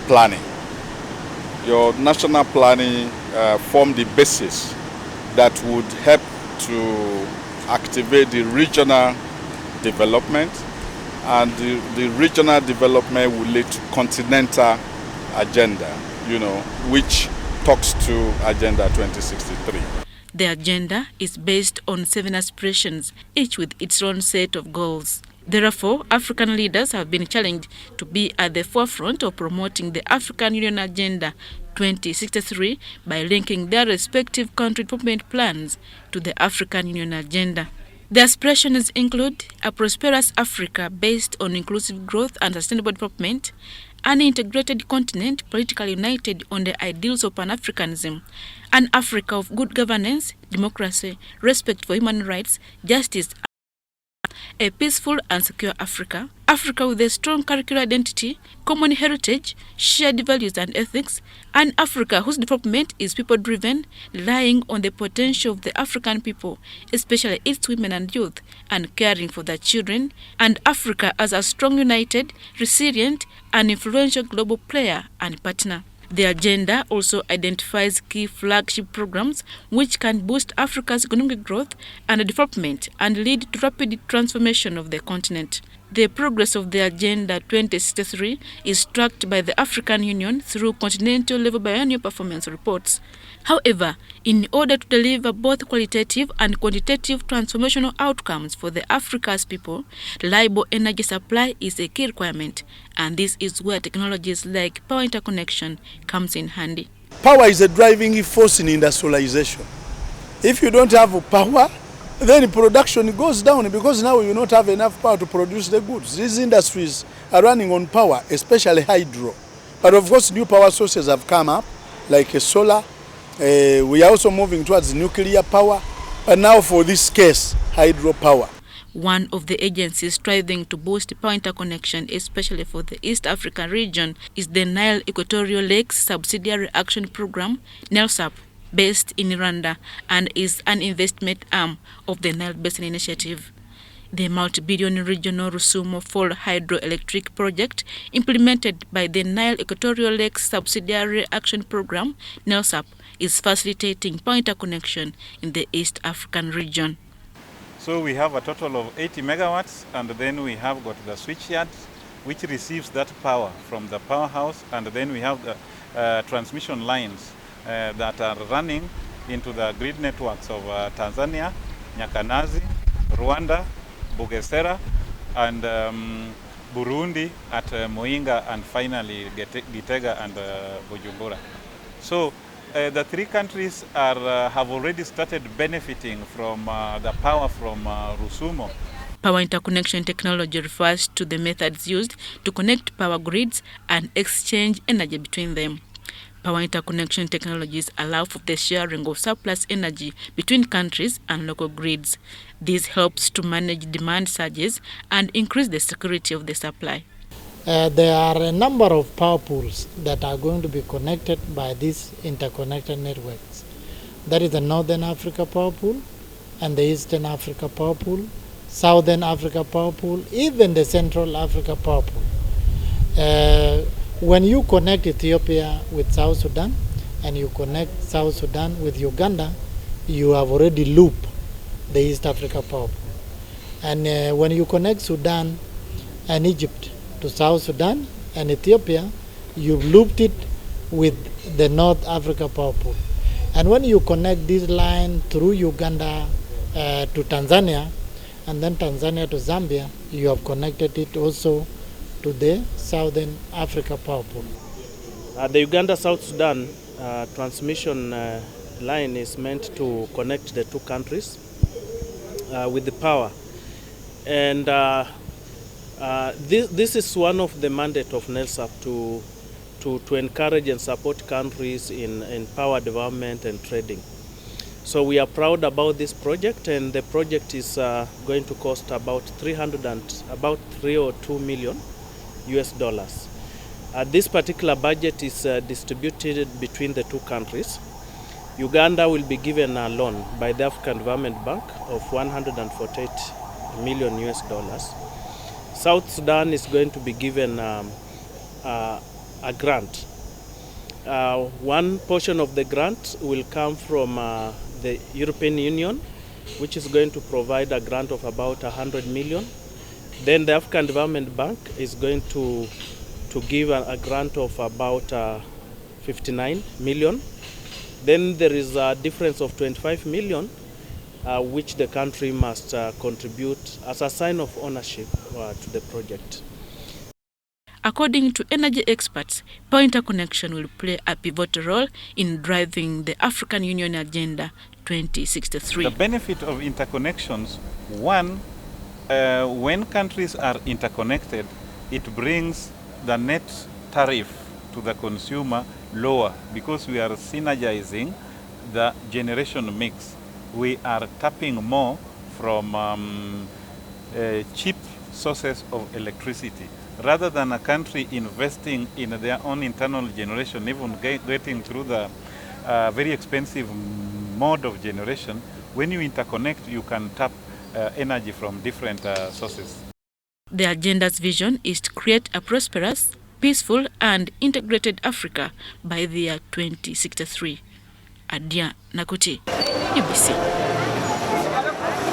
planning. Your national planning form the basis that would help to activate the regional development, and the regional development will lead to continental agenda, which talks to Agenda 2063. The agenda is based on 7 aspirations, each with its own set of goals. Therefore, African leaders have been challenged to be at the forefront of promoting the African Union Agenda 2063 by linking their respective country development plans to the African Union Agenda. The aspirations include a prosperous Africa based on inclusive growth and sustainable development, an integrated continent politically united on the ideals of Pan-Africanism, an Africa of good governance, democracy, respect for human rights, justice, a peaceful and secure Africa, Africa with a strong curricular identity, common heritage, shared values and ethics, an Africa whose development is people-driven, relying on the potential of the African people, especially its women and youth, and caring for their children, and Africa as a strong, united, resilient, and influential global player and partner. The agenda also identifies key flagship programs which can boost Africa's economic growth and development and lead to rapid transformation of the continent. The progress of the Agenda 2063 is tracked by the African Union through continental-level biennial performance reports. However, in order to deliver both qualitative and quantitative transformational outcomes for the Africa's people, reliable energy supply is a key requirement, and this is where technologies like power interconnection comes in handy. Power is a driving force in industrialization. If you don't have power, then production goes down, because now you not have enough power to produce the goods. These industries are running on power, especially hydro. But of course, new power sources have come up, like solar. We are also moving towards nuclear power. And now for this case, hydropower. One of the agencies striving to boost power interconnection, especially for the East African region, is the Nile Equatorial Lakes Subsidiary Action Program, NELSAP, based in Rwanda, and is an investment arm of the Nile Basin Initiative. The multi-billion regional Rusumo Fall hydroelectric project, implemented by the Nile Equatorial Lakes Subsidiary Action Program, NELSAP, is facilitating power interconnection in the East African region. So we have a total of 80 megawatts, and then we have got the switchyard, which receives that power from the powerhouse, and then we have the transmission lines that are running into the grid networks of Tanzania, Nyakanazi, Rwanda, Bugesera, and Burundi at Muinga, and finally Gitega and Bujumbura. So the 3 countries have already started benefiting from the power from Rusumo. Power interconnection technology refers to the methods used to connect power grids and exchange energy between them. Power interconnection technologies allow for the sharing of surplus energy between countries and local grids. This helps to manage demand surges and increase the security of the supply. There are a number of power pools that are going to be connected by these interconnected networks. That is the Northern Africa Power Pool and the Eastern Africa Power Pool, Southern Africa Power Pool, even the Central Africa Power Pool. When you connect Ethiopia with South Sudan and you connect South Sudan with Uganda, you have already looped the East Africa Power Pool. And when you connect Sudan and Egypt to South Sudan and Ethiopia, you've looped it with the North Africa Power Pool. And when you connect this line through Uganda to Tanzania, and then Tanzania to Zambia, you have connected it also to the Southern Africa Power Pool. The Uganda-South Sudan transmission line is meant to connect the 2 countries with the power. And this is one of the mandate of NELSAP to encourage and support countries in power development and trading. So we are proud about this project, and the project is going to cost about 3 or 2 million US dollars. This particular budget is distributed between the 2 countries. Uganda will be given a loan by the African Development Bank of 148 million US dollars. South Sudan is going to be given a a grant. One portion of the grant will come from the European Union, which is going to provide a grant of about 100 million. Then the African Development Bank is going to give a grant of about 59 million. Then there is a difference of 25 million, which the country must contribute as a sign of ownership to the project. According to energy experts, Power Interconnection will play a pivotal role in driving the African Union Agenda 2063. The benefit of interconnections, one, when countries are interconnected, it brings the net tariff to the consumer lower because we are synergizing the generation mix. We are tapping more from cheap sources of electricity. Rather than a country investing in their own internal generation, even getting through the very expensive mode of generation, when you interconnect, you can tap energy from different sources. The agenda's vision is to create a prosperous, peaceful and integrated Africa by the year 2063. Adia Nakoti, UBC.